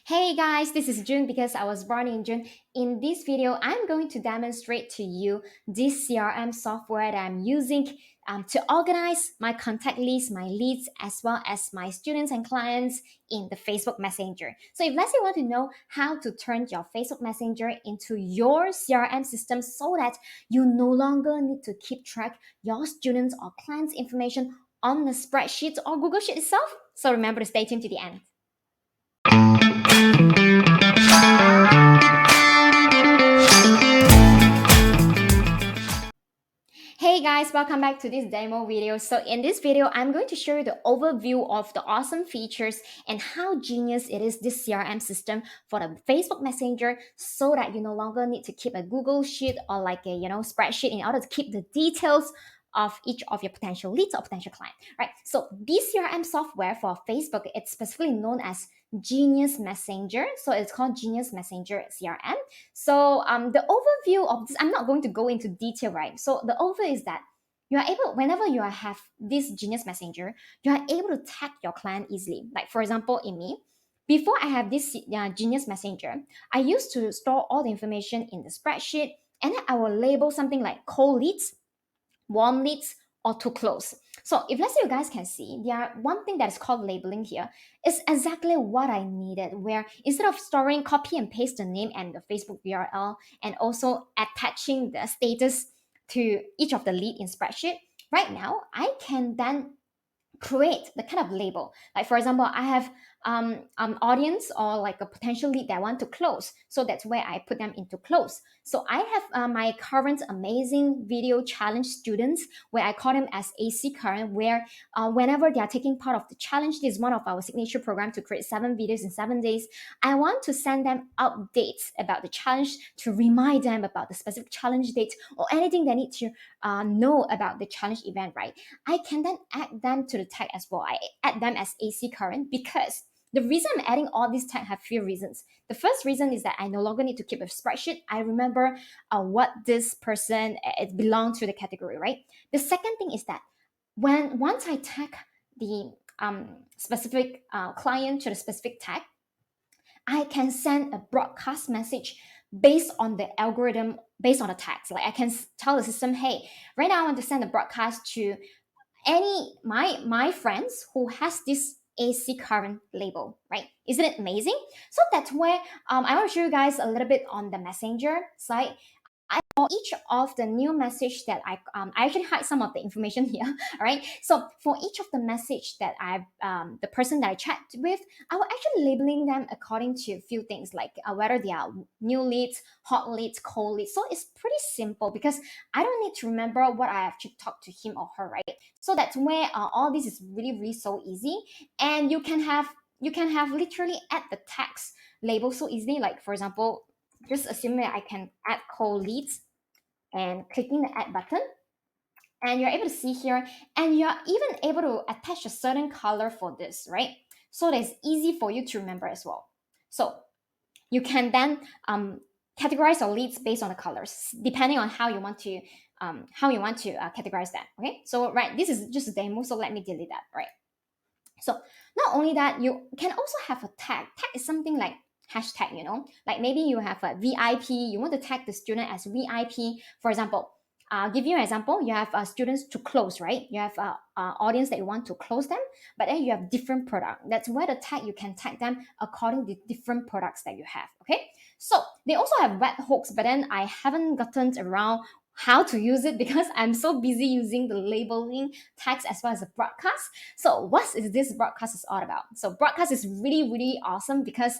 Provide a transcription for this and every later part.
Hey guys, this is June because I was born in June. In this video, I'm going to demonstrate to you this CRM software that I'm using to organize my contact list, my leads, as well as my students and clients in the Facebook Messenger. So if let's say you want to know how to turn your Facebook Messenger into your CRM system so that you no longer need to keep track your students or clients' information on the spreadsheet or Google Sheet itself. So remember to stay tuned to the end. Hey guys, welcome back to this demo video. So in this video, I'm going to show you the overview of the awesome features and how genius it is, this CRM system for the Facebook Messenger, so that you no longer need to keep a Google Sheet or like a spreadsheet in order to keep the details of each of your potential leads or potential client, right? So this CRM software for Facebook, it's specifically known as Genius Messenger. So it's called Genius Messenger CRM. So the overview of this, I'm not going to go into detail, right? So the overview is that you are able, whenever you have this Genius Messenger, you are able to tag your client easily. Like for example, in me, before I have this Genius Messenger, I used to store all the information in the spreadsheet, and then I will label something like cold leads, warm leads, or too close. So if let's say you guys can see, there are one thing that is called labeling here is exactly what I needed, where instead of storing, copy and paste the name and the Facebook URL and also attaching the status to each of the lead in spreadsheet, right now I can then create the kind of label. Like for example, I have audience or like a potential lead that I want to close, so that's where I put them into close. So I have my current amazing video challenge students, where I call them as AC current, where whenever they are taking part of the challenge, this is one of our signature program to create 7 videos in 7 days. I want to send them updates about the challenge, to remind them about the specific challenge date or anything they need to know about the challenge event, right? I can then add them to the tag as well. I add them as AC current because the reason I'm adding all these tags have few reasons. The first reason is that I no longer need to keep a spreadsheet. I remember what this person it belonged to the category, right? The second thing is that once I tag the specific client to the specific tag, I can send a broadcast message based on the algorithm, based on the tags. Like I can tell the system, hey, right now I want to send a broadcast to any my friends who has this AC current label, right? Isn't it amazing? So that's where I want to show you guys a little bit on the messenger side. For each of the new message that I actually hide some of the information here. All right. So for each of the message that the person that I chat with, I will actually labeling them according to a few things like whether they are new leads, hot leads, cold leads. So it's pretty simple because I don't need to remember what I actually talked to him or her, right? So that's where all this is really, really so easy, and you can have literally add the text label so easily. Like for example, just assume that I can add cold leads and clicking the add button, and you're able to see here, and you're even able to attach a certain color for this, right? So that it's easy for you to remember as well. So you can then categorize your leads based on the colors, depending on how you want to categorize that. Okay, so right, this is just a demo, so let me delete that. Right. So not only that, you can also have a tag. Tag is something like hashtag, like maybe you have a VIP, you want to tag the student as VIP. For example, I'll give you an example. You have students to close, right? You have audience that you want to close them, but then you have different product. That's where the tag, you can tag them according to different products that you have, okay? So they also have webhooks, but then I haven't gotten around how to use it because I'm so busy using the labeling tags as well as the broadcast. So what is this broadcast is all about? So broadcast is really, really awesome because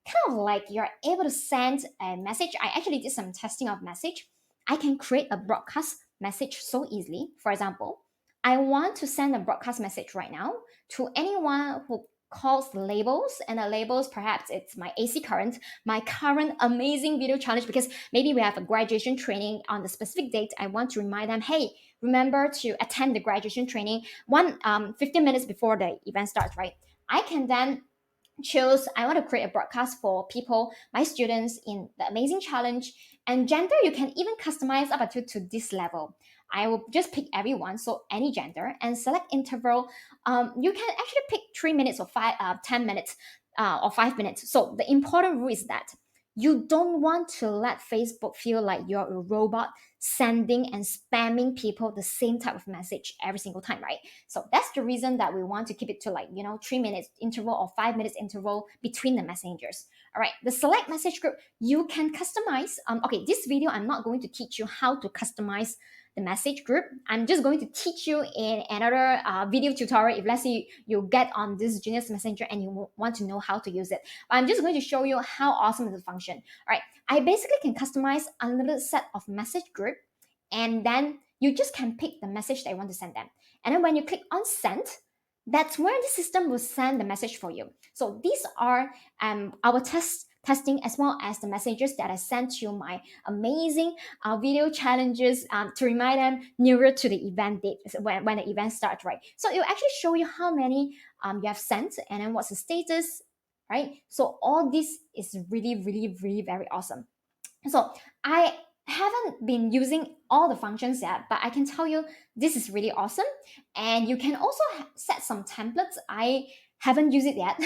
kind of like you're able to send a message. I actually did some testing of message. I can create a broadcast message so easily. For example, I want to send a broadcast message right now to anyone who calls labels, and the labels, perhaps it's my AC current, my current amazing video challenge, because maybe we have a graduation training on the specific date. I want to remind them, hey, remember to attend the graduation training 15 minutes before the event starts, right? I can then choose, I want to create a broadcast for people, my students in the amazing challenge. And gender, you can even customize up to this level. I will just pick everyone, so any gender, and select interval. You can actually pick 3 minutes or 10 minutes. or 5 minutes. So the important rule is that you don't want to let Facebook feel like you're a robot sending and spamming people the same type of message every single time, right? So that's the reason that we want to keep it to, like, 3 minutes interval or 5 minutes interval between the messengers. All right, the select message group you can customize. Okay, this video I'm not going to teach you how to customize the message group. I'm just going to teach you in another video tutorial. If let's say you get on this Genius Messenger and you want to know how to use it, but I'm just going to show you how awesome is the function. All right, I basically can customize unlimited set of message group, and then you just can pick the message that you want to send them. And then when you click on send, that's where the system will send the message for you. So these are our testing, as well as the messages that I sent to my amazing video challenges to remind them nearer to the event date, when the event starts, right? So it will actually show you how many you have sent, and then what's the status, right? So all this is really, really, really very awesome. So I haven't been using all the functions yet, but I can tell you this is really awesome. And you can also set some templates. I haven't used it yet.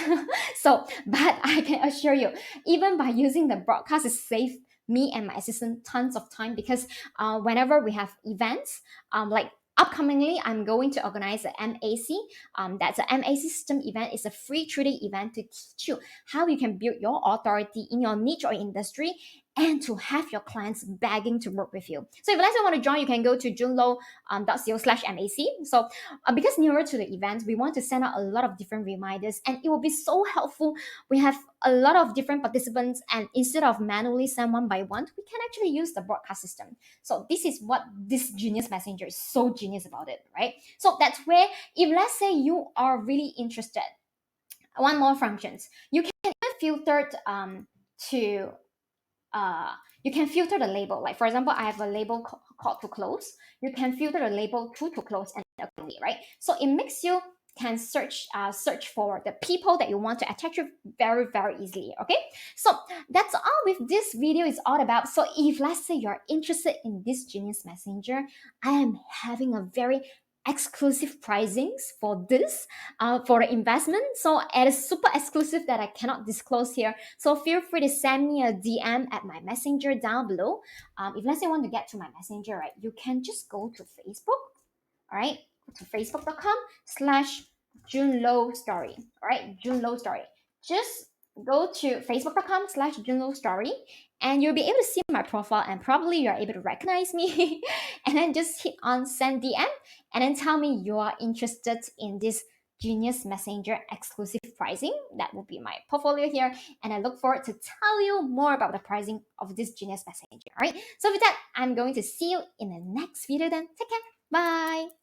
So, but I can assure you, even by using the broadcast, it saved me and my assistant tons of time, because whenever we have events, like upcomingly, I'm going to organize a MAC. That's a MAC system event. It's a free 3-day event to teach you how you can build your authority in your niche or industry, and to have your clients begging to work with you. So if you guys want to join, you can go to junlo.co/MAC. So because nearer to the event, we want to send out a lot of different reminders, and it will be so helpful. We have a lot of different participants, and instead of manually send one by one, we can actually use the broadcast system. So this is what this Genius Messenger is so genius about it, right? So that's where, if let's say you are really interested, one more functions, you can even filter to you can filter the label. Like for example, I have a label called to close. You can filter the label to close and accordingly, right? So it makes you can search for the people that you want to attach with very, very easily. Okay, so that's all with this video is all about. So if let's say you're interested in this Genius Messenger, I am having a very exclusive pricings for this for the investment. So it is super exclusive that I cannot disclose here. So feel free to send me a DM at my messenger down below. If let's say you want to get to my messenger, right, you can just go to Facebook. All right, go to facebook.com/JunLowStory. All right, JunLow Story. Just go to facebook.com/JunLowStory, and you'll be able to see my profile, and probably you're able to recognize me. And then just hit on send DM, and then tell me you are interested in this Genius Messenger exclusive pricing. That will be my portfolio here, and I look forward to tell you more about the pricing of this Genius Messenger. All right, so with that, I'm going to see you in the next video then. Take care. Bye.